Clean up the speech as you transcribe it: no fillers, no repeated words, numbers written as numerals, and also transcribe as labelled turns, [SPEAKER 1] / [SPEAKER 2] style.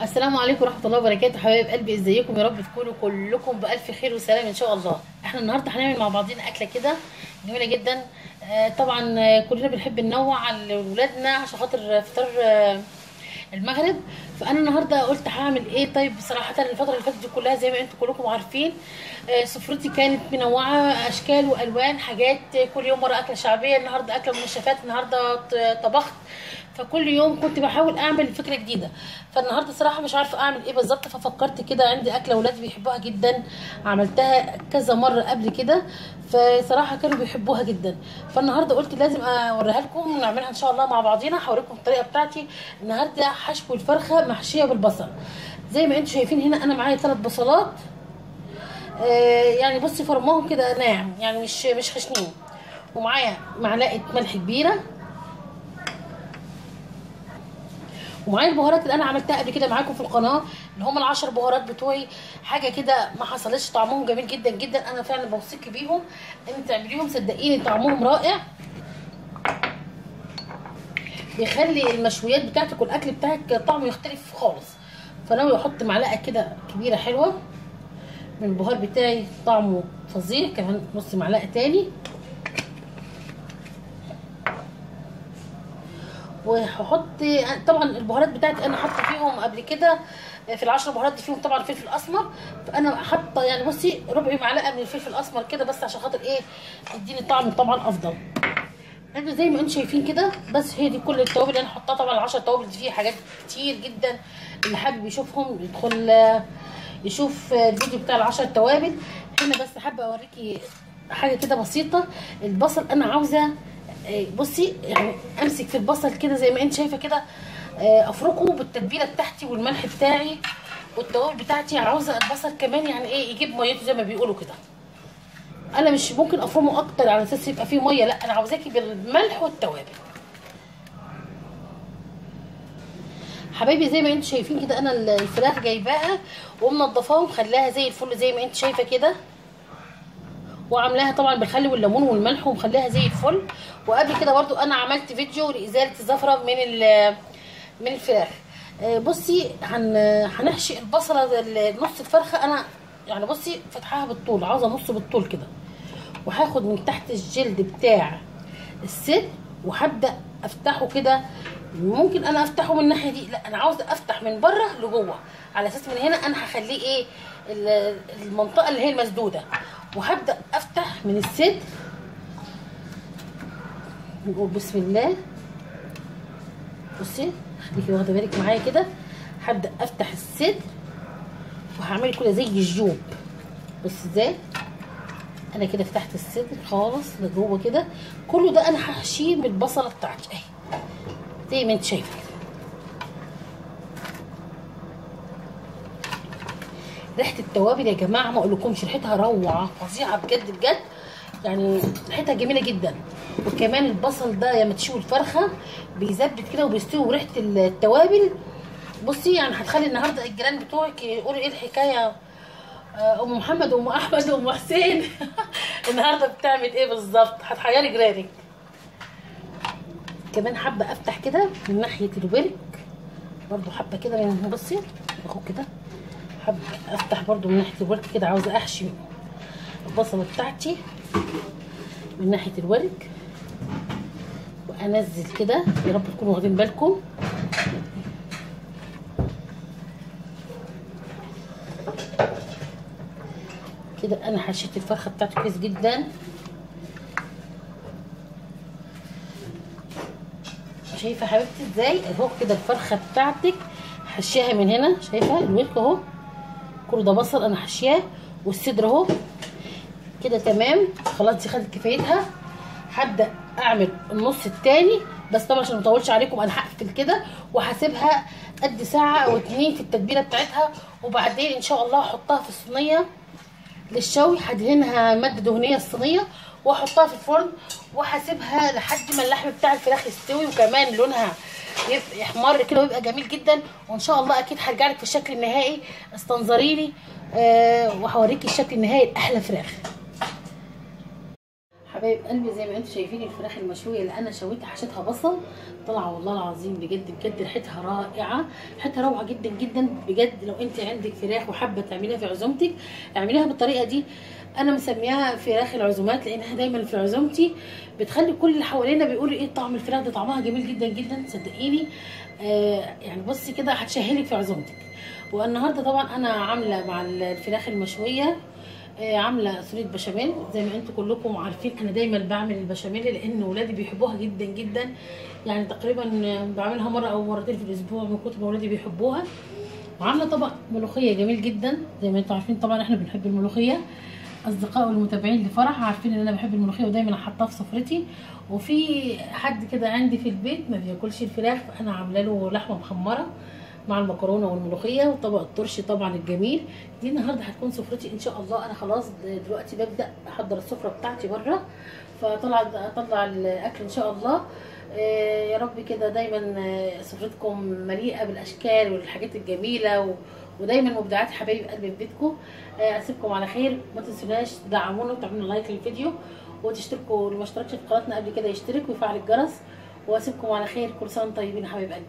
[SPEAKER 1] السلام عليكم ورحمه الله وبركاته. حبايب قلبي، ازيكم؟ يا رب تكونوا كلكم بالف خير وسلام ان شاء الله. احنا النهارده هنعمل مع بعضينا اكله كده جميله جدا. طبعا كلنا بنحب ننوع لاولادنا عشان خاطر فطار المغرب. فانا النهارده قلت هعمل ايه. طيب بصراحه الفتره اللي فاتت دي كلها زي ما انتم كلكم عارفين سفرتي كانت منوعه اشكال والوان، حاجات كل يوم مره اكله شعبيه، النهارده اكله منشفات، النهارده طبخت. فكل يوم كنت بحاول اعمل فكره جديده. فالنهارده صراحه مش عارفه اعمل ايه بالظبط، ففكرت كده عندي اكله اولادي بيحبوها جدا، عملتها كذا مره قبل كده، فصراحه كانوا بيحبوها جدا. فالنهارده قلت لازم اوريها لكم ونعملها ان شاء الله مع بعضينا. هوريكم الطريقه بتاعتي. النهارده حشو الفرخه محشيه بالبصل. زي ما انتم شايفين هنا انا معايا 3 بصلات، يعني بصي فرماهم كده ناعم، يعني مش خشنين. ومعايا معلقه ملح كبيره، ومعايا البهارات اللي انا عملتها قبل كده معاكم في القناه، اللي هم ال10 بهارات بتوعي. حاجه كده ما حصلش، طعمهم جميل جدا جدا، انا فعلا بوصيكي بيهم ان تعمليهم، صدقيني طعمهم رائع، بيخلي المشويات بتاعتك والاكل بتاعك طعمه يختلف خالص. فانا احط معلقه كده كبيره حلوه من البهار بتاعي، طعمه فظيع. كمان نص معلقه تاني، وهحط طبعا البهارات بتاعتي انا حاطه فيهم قبل كده في ال10 بهارات دي، فيهم طبعا فلفل اسمر. فانا حاطه يعني بصي ربع معلقه من الفلفل الاسمر كده، بس عشان خاطر ايه؟ يديني طعم طبعا افضل. انتوا زي ما انتم شايفين كده، بس هي دي كل التوابل اللي انا حطاها. طبعا ال10 توابل دي فيها حاجات كتير جدا، اللي حابب يشوفهم يدخل يشوف الفيديو بتاع ال10 توابل. هنا بس حابه اوريكي حاجه كده بسيطه. البصل انا عاوزه بصي يعني امسك في البصل كده زي ما انت شايفه كده، افركه بالتتبيله بتاعتي والملح بتاعي والتوابل بتاعتي. عاوزه البصل كمان يعني ايه يجيب ميته زي ما بيقولوا كده. انا مش ممكن افرمه اكتر على اساس يبقى فيه ميه، لا انا عاوزاكي بالملح والتوابل. حبايبي زي ما انتم شايفين كده، انا الفراخ جايباها ومنضفاها ومخليها زي الفل زي ما انت شايفه كده، وعاملاها طبعا بالخل والليمون والملح ومخليها زي الفل. وقبل كده برضو انا عملت فيديو لازاله الزفره من الفراخ. بصي هنحشي البصله نص الفرخه. انا يعني بصي فتحها بالطول، عاوزه نص بالطول كده، وهاخد من تحت الجلد بتاع الصدر وهبدا افتحه كده. ممكن انا افتحه من الناحيه دي، لا انا عاوزه افتح من بره لجوه، على اساس من هنا انا هخليه ايه المنطقه اللي هي المسدوده. وهبدا افتح من الصدر، نقول بسم الله. بصي خليكي واخده بالك معايا كده، هبدا افتح الصدر وهعمل كده زي الجوب. بص ازاي انا كده فتحت الصدر خالص لجوه كده. كله ده انا هحشيه بالبصله بتاعتي اهي زي ما انت شايفه. ريحه التوابل يا جماعه ما اقولكمش، ريحتها روعه فظيعه بجد بجد، يعني ريحتها جميله جدا. وكمان البصل ده لما تشوي الفرخه بيزبط كده وبيستوي، وريحه التوابل بصي يعني هتخلي النهارده الجيران بتوعك يقولوا ايه الحكايه، ام محمد وام احمد وام حسين النهارده بتعمل ايه بالظبط، هتحيري جيرانك. كمان حابه افتح كده من ناحيه الورك برضو، حابه كده من بصي اهو كده، حابه افتح برضو من ناحيه الورك كده. عاوزه احشي البصله بتاعتي من ناحيه الورك وانزل كده. يا رب تكونوا واخدين بالكم. كده انا حشيت الفرخه بتاعتي كويس جدا. شايفه حبيبتي ازاي اهو كده الفرخه بتاعتك حشيها من هنا، شايفه الورك اهو كله ده بصل انا حشياه، والصدر اهو كده تمام. خلاص دي خدت كفايتها. هبدا اعمل النص التاني، بس طبعا عشان ما اطولش عليكم انا هقفل كده وهسيبها قد ساعه او 2 في التتبيله بتاعتها. وبعدين ان شاء الله هحطها في الصينيه للشوي، هدهنها ماده دهنيه الصينيه واحطها في الفرن، وهسيبها لحد ما اللحم بتاع الفراخ يستوي وكمان لونها يبقى يحمر كده ويبقى جميل جدا. وان شاء الله اكيد هرجع لك في الشكل النهائي، استنظري لي وهوريكي الشكل النهائي لاحلى فراخ. حبايب قلبي زي ما انتم شايفين الفراخ المشويه اللي انا شويتها حشيتها بصل، طالعه والله العظيم بجد بجد ريحتها رائعه، ريحتها روعه جدا جدا بجد. لو انت عندك فراخ وحابه تعمليها في عزومتك اعمليها بالطريقه دي. انا مسميها فراخ العزومات لانها دايما في عزومتي بتخلي كل اللي حوالينا بيقولوا ايه طعم الفراخ ده، طعمها جميل جدا جدا صدقيني. يعني بصي كده هتشهلك في عزومتك. والنهارده طبعا انا عامله مع الفراخ المشويه عامله صينيه بشاميل. زي ما انتم كلكم عارفين انا دايما بعمل البشاميل لان ولادي بيحبوها جدا جدا، يعني تقريبا بعملها مره او مرتين في الاسبوع من كتر ما ولادي بيحبوها. وعامله طبق ملوخيه جميل جدا زي ما انتم عارفين، طبعا احنا بنحب الملوخيه. اصدقائي والمتابعين لفرح عارفين ان انا بحب الملوخيه ودايما احطها في سفرتي. وفي حد كده عندي في البيت ما بياكلش الفراخ فانا عامله له لحمه محمره مع المكرونه والملوخيه وطبق الطرش طبعا الجميل. دي النهارده هتكون سفرتي ان شاء الله. انا خلاص دلوقتي ببدا احضر السفره بتاعتي بره، اطلع الاكل ان شاء الله. يا رب كده دايما سفرتكم مليئه بالاشكال والحاجات الجميله ودايما مبدعات حبايب قلبي في بيتكم. اسيبكم على خير، ما تنسوناش تدعمونا وتعملوا لايك للفيديو وتشتركوا اللي ما اشتركش في قناتنا قبل كده يشترك ويفعل الجرس. واسيبكم على خير، كل سنه وانتم طيبين يا حبايب قلبي.